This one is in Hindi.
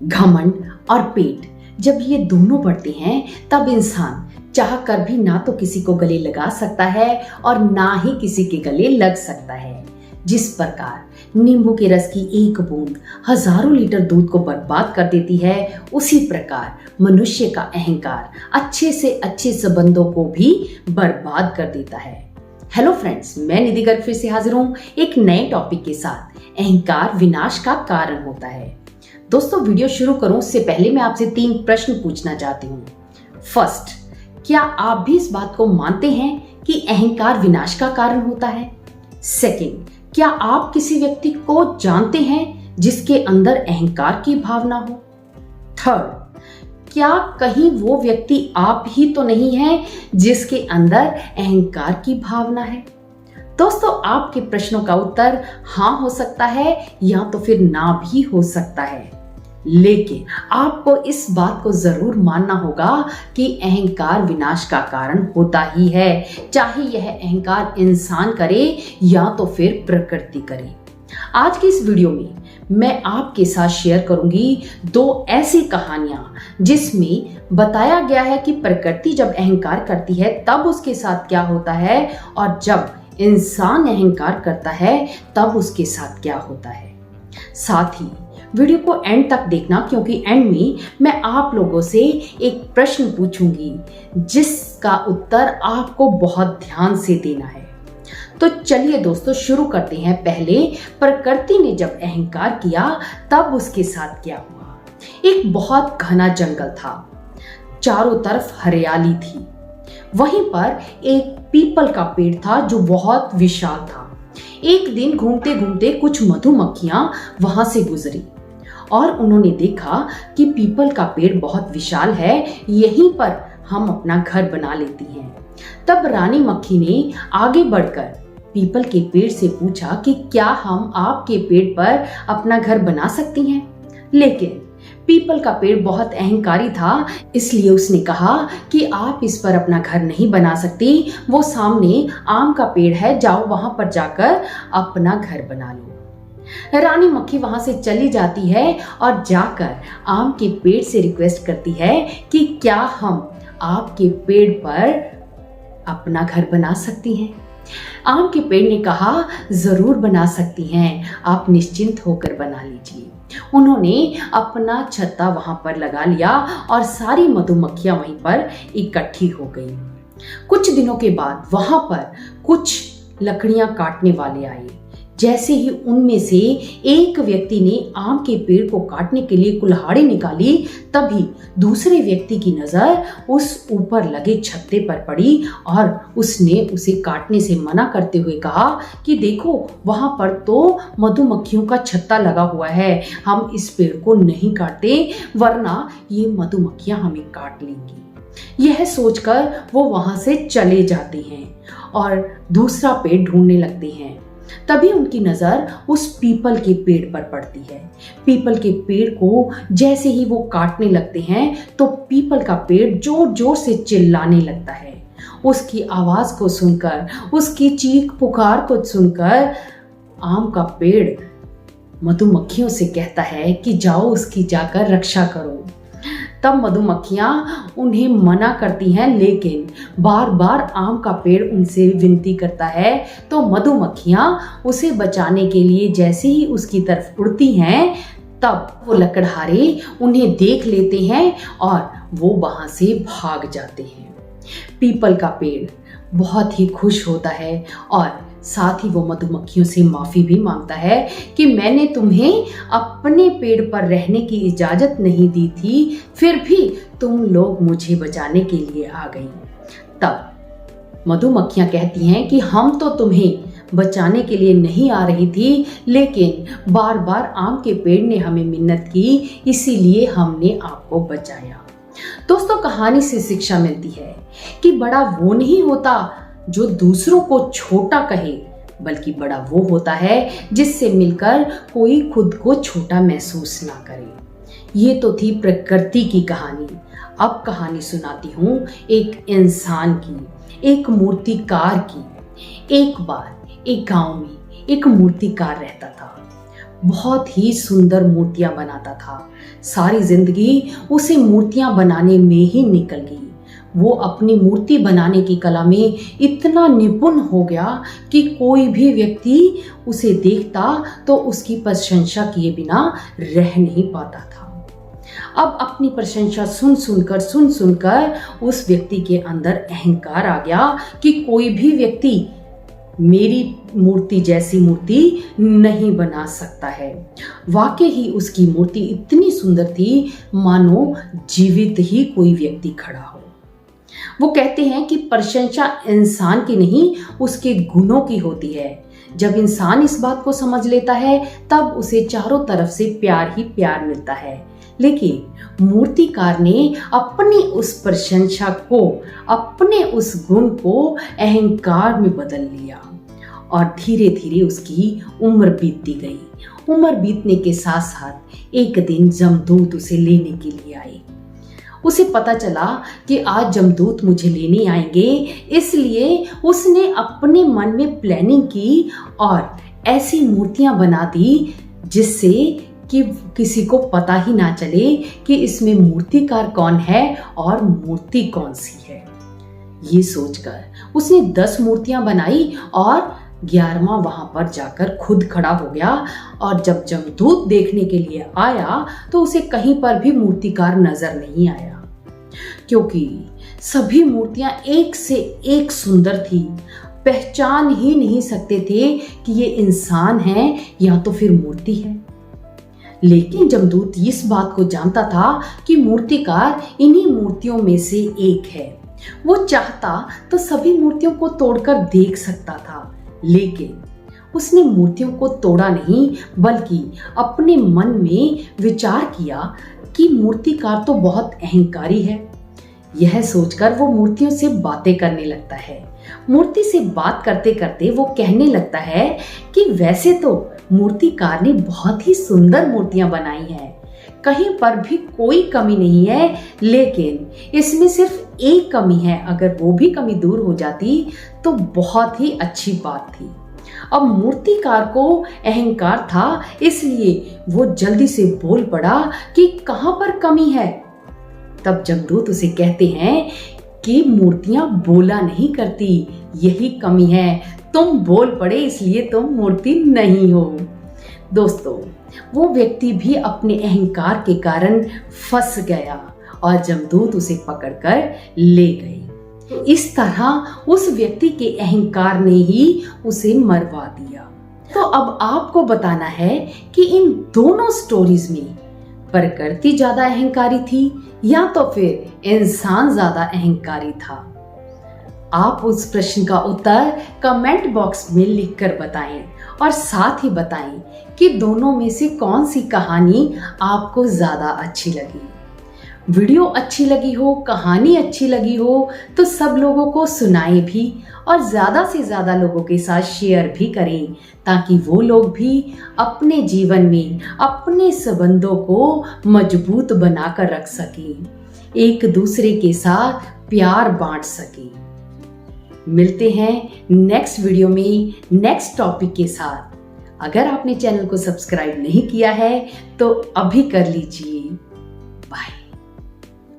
घमंड और पेट जब ये दोनों बढ़ते हैं तब इंसान चाह कर भी ना तो किसी को गले लगा सकता है और ना ही किसी के गले लग सकता है। जिस प्रकार नींबू के रस की एक बूंद हजारों लीटर दूध को बर्बाद कर देती है, उसी प्रकार मनुष्य का अहंकार अच्छे से अच्छे संबंधों को भी बर्बाद कर देता है। हेलो फ्रेंड्स, मैं निधि गर्ग फिर से हाजिर हूँ एक नए टॉपिक के साथ। अहंकार विनाश का कारण होता है। दोस्तों, वीडियो शुरू करूं उससे पहले मैं आपसे 3 प्रश्न पूछना चाहती हूँ। फर्स्ट, क्या आप भी इस बात को मानते हैं कि अहंकार विनाश का कारण होता है? सेकंड, क्या आप किसी व्यक्ति को जानते हैं जिसके अंदर अहंकार की भावना हो? थर्ड, क्या कहीं वो व्यक्ति आप ही तो नहीं है जिसके अंदर अहंकार की भावना है? दोस्तों, आपके प्रश्नों का उत्तर हाँ हो सकता है या तो फिर ना भी हो सकता है, लेकिन आपको इस बात को जरूर मानना होगा कि अहंकार विनाश का कारण होता ही है, चाहे यह अहंकार इंसान करे या तो फिर प्रकृति करे। आज की इस वीडियो में मैं आपके साथ शेयर करूंगी 2 ऐसी कहानियां जिसमें बताया गया है कि प्रकृति जब अहंकार करती है तब उसके साथ क्या होता है और जब इंसान अहंकार करता है तब उसके साथ क्या होता है। साथ ही वीडियो को एंड तक देखना, क्योंकि एंड में मैं आप लोगों से एक प्रश्न पूछूंगी जिसका उत्तर आपको बहुत ध्यान से देना है। तो चलिए दोस्तों, शुरू करते हैं। पहले, प्रकृति ने जब अहंकार किया तब उसके साथ क्या हुआ। एक बहुत घना जंगल था, चारों तरफ हरियाली थी। वहीं पर एक पीपल का पेड़ था जो बहुत विशाल था। एक दिन घूमते घूमते कुछ मधुमक्खियां वहां से गुजरी और उन्होंने देखा कि पीपल का पेड़ बहुत विशाल है, यहीं पर हम अपना घर बना लेती हैं। तब रानी मक्खी ने आगे बढ़कर पीपल के पेड़ से पूछा कि क्या हम आपके पेड़ पर अपना घर बना सकती हैं? लेकिन पीपल का पेड़ बहुत अहंकारी था, इसलिए उसने कहा कि आप इस पर अपना घर नहीं बना सकती, वो सामने आम का पेड़ है, जाओ वहां पर जाकर अपना घर बना लो। रानी मक्खी वहां से चली जाती है और जाकर आम के पेड़ से रिक्वेस्ट करती है कि क्या हम आपके पेड़ पर अपना घर बना सकती हैं? आम के पेड़ ने कहा, जरूर बना सकती हैं, आप निश्चिंत होकर बना लीजिए। उन्होंने अपना छत्ता वहां पर लगा लिया और सारी मधुमक्खियां वहीं पर इकट्ठी हो गई। कुछ दिनों के बाद वहां पर कुछ लकड़ियां काटने वाले आए। जैसे ही उनमें से एक व्यक्ति ने आम के पेड़ को काटने के लिए कुल्हाड़ी निकाली, तभी दूसरे व्यक्ति की नजर उस ऊपर लगे छत्ते पर पड़ी और उसने उसे काटने से मना करते हुए कहा कि देखो, वहां पर तो मधुमक्खियों का छत्ता लगा हुआ है, हम इस पेड़ को नहीं काटते वरना ये मधुमक्खियां हमें काट लेंगी। यह सोचकर वो वहां से चले जाते हैं और दूसरा पेड़ ढूंढने लगते हैं। तभी उनकी नजर उस पीपल के पेड़ पर पड़ती है। पीपल के पेड़ को जैसे ही वो काटने लगते हैं तो पीपल का पेड़ जोर जोर से चिल्लाने लगता है। उसकी आवाज को सुनकर, उसकी चीख पुकार को सुनकर आम का पेड़ मधुमक्खियों से कहता है कि जाओ उसकी जाकर रक्षा करो। तब मधुमक्खियां उन्हें मना करती हैं, लेकिन बार बार आम का पेड़ उनसे विनती करता है। तो मधुमक्खियां उसे बचाने के लिए जैसे ही उसकी तरफ उड़ती हैं, तब वो लकड़हारे उन्हें देख लेते हैं और वो वहां से भाग जाते हैं। पीपल का पेड़ बहुत ही खुश होता है और साथ ही वो मधुमक्खियों से माफी भी मांगता है कि मैंने तुम्हें अपने पेड़ पर रहने की इजाजत नहीं दी थी, फिर भी तुम लोग मुझे बचाने के लिए आ गई। तब मधुमक्खियां कहती हैं कि हम तो तुम्हें बचाने के लिए नहीं आ रही थी, लेकिन बार बार आम के पेड़ ने हमें मिन्नत की, इसीलिए हमने आपको बचाया। दोस्तों, कहानी से शिक्षा मिलती है कि बड़ा वो नहीं होता जो दूसरों को छोटा कहे, बल्कि बड़ा वो होता है जिससे मिलकर कोई खुद को छोटा महसूस ना करे। ये तो थी प्रकृति की कहानी। अब कहानी सुनाती हूँ एक इंसान की, एक मूर्तिकार की। एक बार एक गांव में एक मूर्तिकार रहता था। बहुत ही सुंदर मूर्तियां बनाता था। सारी जिंदगी उसे मूर्तियां बनाने में ही निकल गई। वो अपनी मूर्ति बनाने की कला में इतना निपुण हो गया कि कोई भी व्यक्ति उसे देखता तो उसकी प्रशंसा किए बिना रह नहीं पाता था। अब अपनी प्रशंसा सुन सुनकर उस व्यक्ति के अंदर अहंकार आ गया कि कोई भी व्यक्ति मेरी मूर्ति जैसी मूर्ति नहीं बना सकता है। वाकई ही उसकी मूर्ति इतनी सुंदर थी मानो जीवित ही कोई व्यक्ति खड़ा हो। वो कहते हैं कि प्रशंसा इंसान की नहीं उसके गुणों की होती है। जब इंसान इस बात को समझ लेता है तब उसे चारों तरफ से प्यार ही प्यार मिलता है। लेकिन मूर्तिकार ने अपनी उस प्रशंसा को, अपने उस गुण को अहंकार में बदल लिया और धीरे धीरे उसकी उम्र बीतती गई। उम्र बीतने के साथ साथ एक दिन जमदूत उसे लेने के लिए आए। उसे पता चला कि आज जमदूत मुझे लेने आएंगे, इसलिए उसने अपने मन में प्लानिंग की और ऐसी मूर्तियां बना दी जिससे कि किसी को पता ही ना चले कि इसमें मूर्तिकार कौन है और मूर्ति कौन सी है। ये सोचकर उसने 10 मूर्तियां बनाई और 11वां वहां पर जाकर खुद खड़ा हो गया। और जब जमदूत देखने के लिए आया तो उसे कहीं पर भी मूर्तिकार नजर नहीं आया, क्योंकि सभी मूर्तियां एक से एक सुंदर थी। पहचान ही नहीं सकते थे कि ये इंसान है या तो फिर मूर्ति है। लेकिन जमदूत इस बात को जानता था कि मूर्तिकार इन्हीं मूर्तियों में से एक है। वो चाहता तो सभी मूर्तियों को तोड़कर देख सकता था, लेकिन उसने मूर्तियों को तोड़ा नहीं बल्कि अपने मन में विचार किया कि मूर्तिकार तो बहुत अहंकारी है। यह सोचकर वो मूर्तियों से बातें करने लगता है। मूर्ति से बात करते करते वो कहने लगता है कि वैसे तो मूर्तिकार ने बहुत ही सुंदर मूर्तियां बनाई हैं, कहीं पर भी कोई कमी नहीं है, लेकिन इसमें सिर्फ एक कमी है। अगर वो भी कमी दूर हो जाती तो बहुत ही अच्छी बात थी। अब मूर्तिकार को अहंकार था, इसलिए वो जल्दी से बोल पड़ा कि कहां पर कमी है। तब जमदूत उसे कहते हैं कि मूर्तियां बोला नहीं करती, यही कमी है। तुम बोल पड़े इसलिए तुम मूर्ति नहीं हो। दोस्तों, वो व्यक्ति भी अपने अहंकार के कारण फंस गया और जमदूत उसे पकड़कर ले गए। इस तरह उस व्यक्ति के अहंकार ने ही उसे मरवा दिया। तो अब आपको बताना है कि इन दोनों स्टोरीज में प्रकृति ज्यादा अहंकारी थी या तो फिर इंसान ज्यादा अहंकारी था। आप उस प्रश्न का उत्तर कमेंट बॉक्स में लिखकर बताएं और साथ ही बताएं कि दोनों में से कौन सी कहानी आपको ज्यादा अच्छी लगी। वीडियो अच्छी लगी हो, कहानी अच्छी लगी हो तो सब लोगों को सुनाएं भी और ज्यादा से ज्यादा लोगों के साथ शेयर भी करें, ताकि वो लोग भी अपने जीवन में अपने संबंधों को मजबूत बनाकर रख सकें, एक दूसरे के साथ प्यार बांट सकें। मिलते हैं नेक्स्ट वीडियो में नेक्स्ट टॉपिक के साथ। अगर आपने चैनल को सब्सक्राइब नहीं किया है तो अभी कर लीजिए।